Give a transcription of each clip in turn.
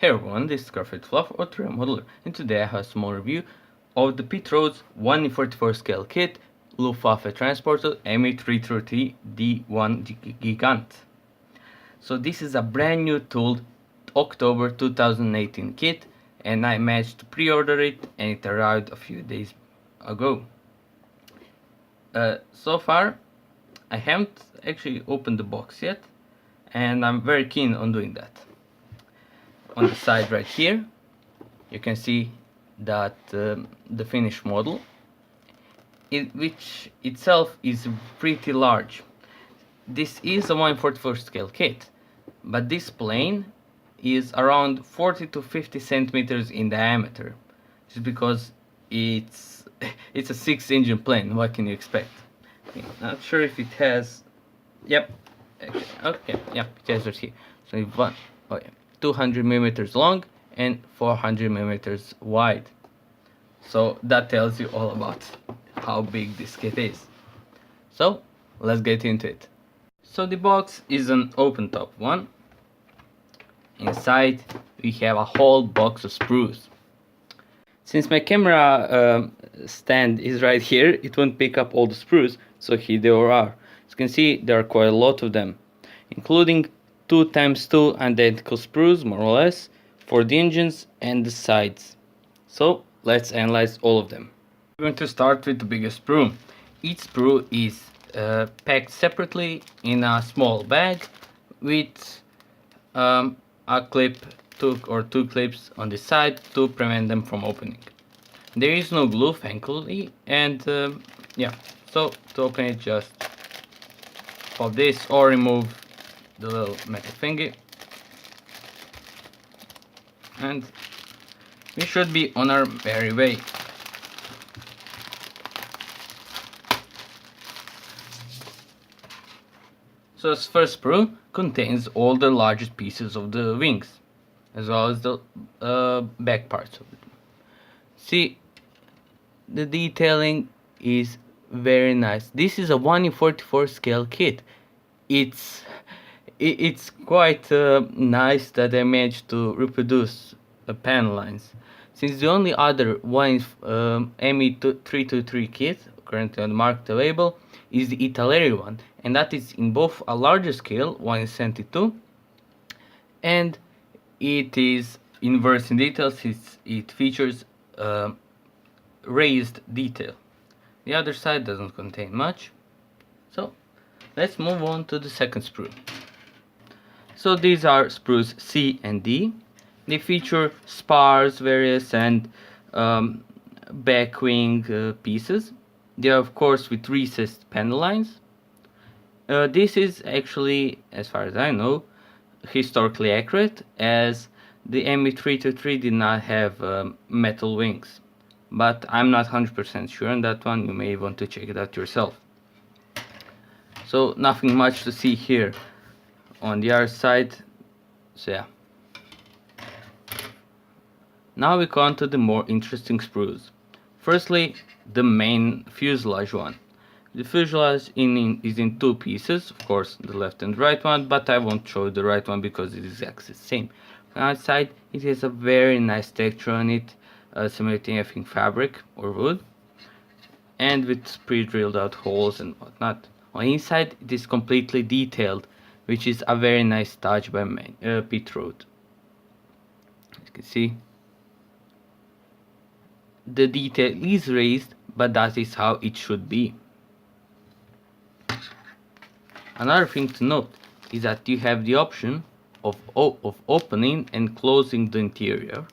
Hey everyone, this is Graphite Fluff or 3D Modeler, and today I have a small review of the PitRoad's 1:44 scale kit Luftwaffe Transporter Me323 D-1 Gigant. So this is a brand new tooled October 2018 kit, and I managed to pre-order it and it arrived a few days ago. So far I haven't actually opened the box yet, and I'm very keen on doing that. On the side right here you can see that the finished model, which itself is pretty large. This is a 1:44 scale kit, but this plane is around 40 to 50 centimeters in diameter, just because it's a 6-engine plane. What can you expect? Not sure if it has. Yep. Okay. Yep. It has right here. So if one. Oh yeah. 200 millimeters long and 400 millimeters wide. So that tells you all about how big this kit is. So let's get into it. So the box is an open top one. Inside we have a whole box of sprues. Since my camera stand is right here, it won't pick up all the sprues, so here they are. As you can see, there are quite a lot of them, including 2x2 identical sprues, more or less, for the engines and the sides. So let's analyze all of them. We're going to start with the biggest sprue. Each sprue is packed separately in a small bag with a clip, two clips on the side to prevent them from opening. There is no glue, thankfully, and yeah, so to open it, just pop this or remove the little metal thingy, and we should be on our merry way. So this first sprue contains all the largest pieces of the wings, as well as the back parts of it. See, the detailing is very nice. This is a 1:44 scale kit. It's quite nice that I managed to reproduce the panel lines, since the only other one Me323 kit currently on the market available is the Untitled one, and that is in both a larger scale, 1:72, and it is inverse in details. It features raised detail. The other side doesn't contain much. So let's move on to the second sprue. So these are sprues C and D. They feature spars, various, and back wing pieces. They are of course with recessed panel lines. This is actually, as far as I know, historically accurate, as the Me323 did not have metal wings. But I'm not 100% sure on that one. You may want to check it out yourself. So nothing much to see here on the other side. So yeah. Now we come to the more interesting sprues. Firstly, the main fuselage one. The fuselage is in two pieces, of course the left and right one, but I won't show the right one because it is exactly the same. On the outside it has a very nice texture on it, simulating I think fabric or wood, and with pre-drilled out holes and whatnot. On the inside it is completely detailed, which is a very nice touch by PitRoad. As you can see, the detail is raised, but that is how it should be. Another thing to note is that you have the option of opening and closing the interior,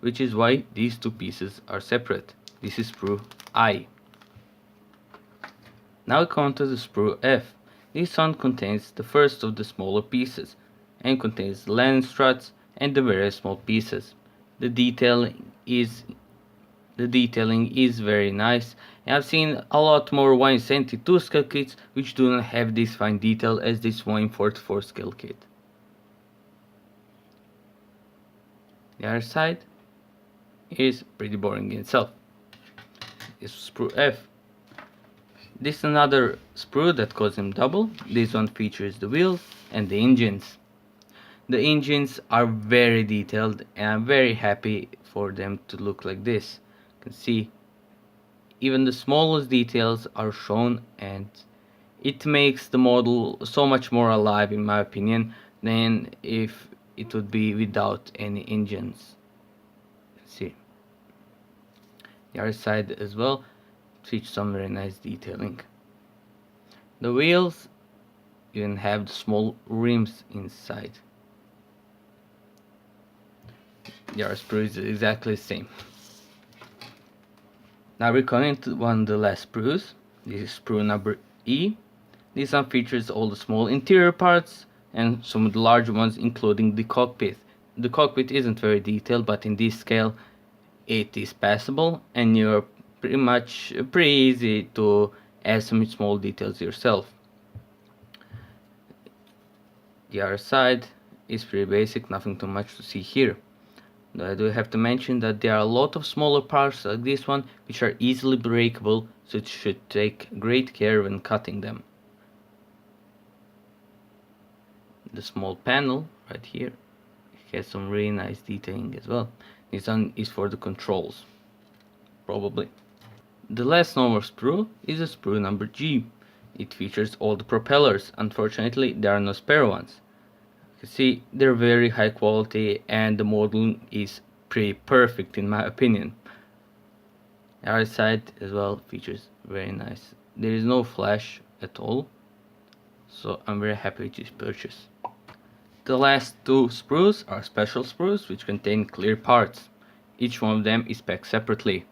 which is why these two pieces are separate. This is sprue I. Now we come to the sprue F. This one contains the first of the smaller pieces and contains the landing struts and the very small pieces. The detailing is very nice, and I've seen a lot more 1:72 scale kits which do not have this fine detail as this 1:44 scale kit. The other side is pretty boring in itself. This is sprue F. This is another sprue that calls him double. This one features the wheels and the engines. The engines are very detailed, and I'm very happy for them to look like this. You can see even the smallest details are shown, and it makes the model so much more alive, in my opinion, than if it would be without any engines. See, the other side as well features some very nice detailing. The wheels even have the small rims inside. The other sprue is exactly the same. Now we're coming to one of the last sprues. This is sprue number E. This one features all the small interior parts and some of the larger ones, including the cockpit. The cockpit isn't very detailed, but in this scale it is passable, and you're pretty easy to add some small details yourself. The other side is pretty basic, nothing too much to see here. I do have to mention that there are a lot of smaller parts like this one which are easily breakable, so it should take great care when cutting them. The small panel right here has some really nice detailing as well. This one is for the controls, probably. The last normal sprue is a sprue number G. It features all the propellers. Unfortunately, there are no spare ones. You can see they're very high quality, and the modeling is pretty perfect in my opinion. The other side as well features very nice. There is no flash at all, so I'm very happy with this purchase. The last two sprues are special sprues which contain clear parts. Each one of them is packed separately.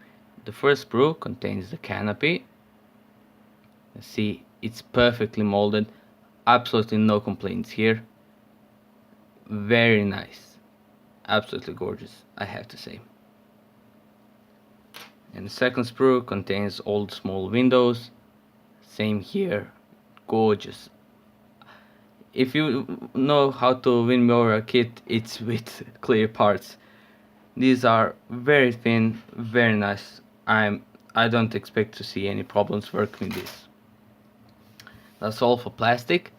The first sprue contains the canopy. See, it's perfectly molded, absolutely no complaints here. Very nice, absolutely gorgeous, I have to say. And the second sprue contains all the small windows. Same here, gorgeous. If you know how to win me over a kit, it's with clear parts. These are very thin, very nice. I don't expect to see any problems working with this. That's all for plastic.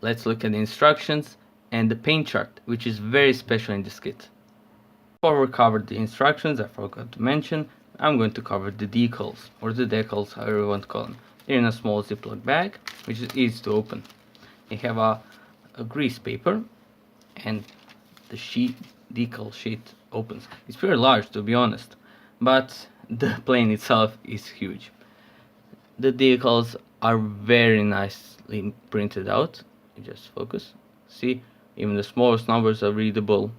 Let's look at the instructions and the paint chart, which is very special in this kit. Before we cover the instructions, I forgot to mention, I'm going to cover the decals, or the decals, however you want to call them. They're in a small Ziploc bag, which is easy to open. They have a grease paper, and the decal sheet opens. It's pretty large, to be honest, but the plane itself is huge. The decals are very nicely printed out. You just focus. See, even the smallest numbers are readable,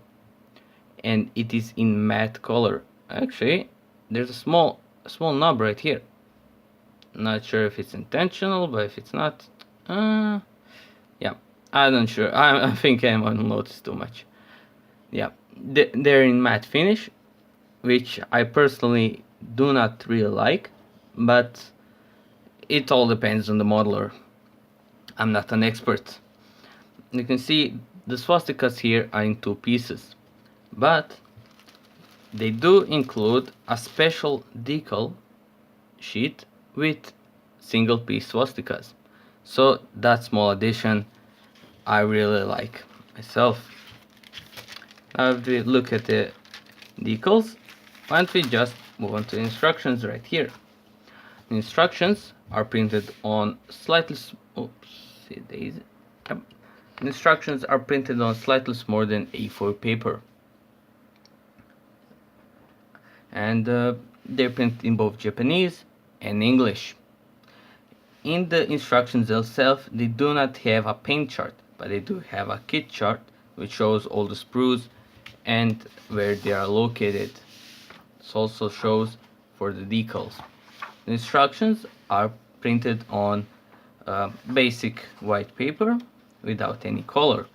and it is in matte color. Actually, there's a small number right here. Not sure if it's intentional, but if it's not, yeah, I'm not sure. I think I won't notice too much. Yeah, they're in matte finish, which I personally do not really like, but it all depends on the modeler. I'm not an expert. You can see the swastikas here are in two pieces, but they do include a special decal sheet with single piece swastikas. So that small addition I really like myself. Now if we look at the decals, why don't we just move on to the instructions right here. The instructions are printed on slightly the instructions are printed on slightly smaller than A4 paper, and they're printed in both Japanese and English. In the instructions themselves, they do not have a paint chart, but they do have a kit chart which shows all the sprues and where they are located. It also shows for the decals. The instructions are printed on basic white paper without any color.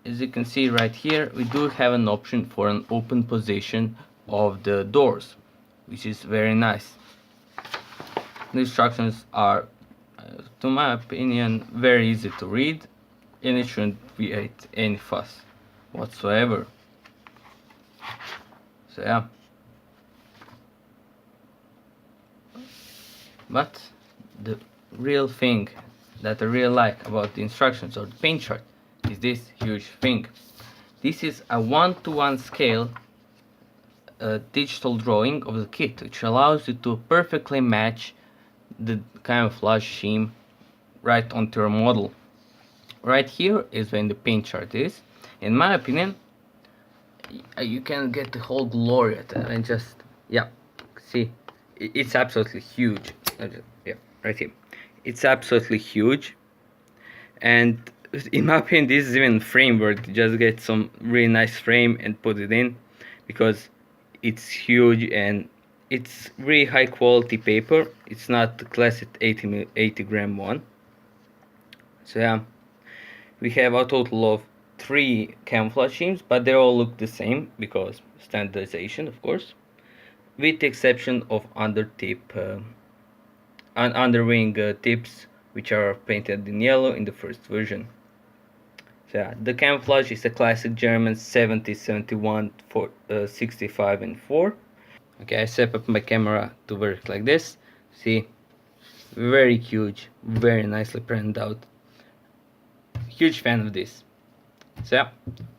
As you can see right here, we do have an option for an open position of the doors, which is very nice. The instructions are, to my opinion, very easy to read, and it shouldn't create any fuss whatsoever. So yeah. But the real thing that I really like about the instructions or the paint chart is this huge thing. This is a 1:1 scale digital drawing of the kit, which allows you to perfectly match the camouflage scheme right onto your model. Right here is when the paint chart is. In my opinion, you can get the whole glory at it. And just, yeah, see, it's absolutely huge. Yeah, right here. It's absolutely huge. And in my opinion, this is even frame work. Just get some really nice frame and put it in, because it's huge and it's really high quality paper. It's not the classic 80 gram one. So yeah, we have a total of 3 camouflage schemes, but they all look the same because standardization, of course, with the exception of underwing tips, which are painted in yellow in the first version. So yeah, the camouflage is a classic German 70, 71, 65 and 4. Okay, I set up my camera to work like this. See, very huge, very nicely printed out. Huge fan of this. So yeah,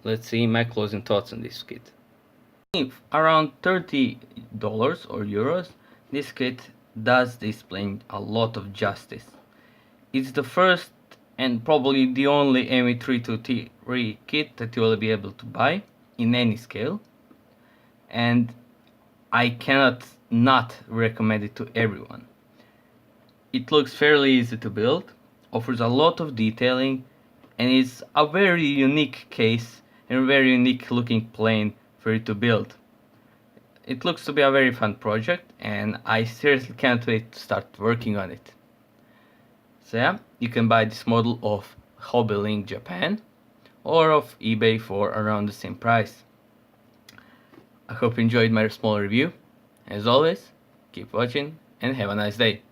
let's see my closing thoughts on this kit. Around $30 or euros, this kit does display a lot of justice. It's the first and probably the only Me323 kit that you will be able to buy in any scale, and I cannot not recommend it to everyone. It looks fairly easy to build, offers a lot of detailing, and is a very unique case and a very unique looking plane for you to build. It looks to be a very fun project, and I seriously can't wait to start working on it. So yeah, you can buy this model off HobbyLink Japan or off eBay for around the same price. I hope you enjoyed my small review. As always, keep watching and have a nice day.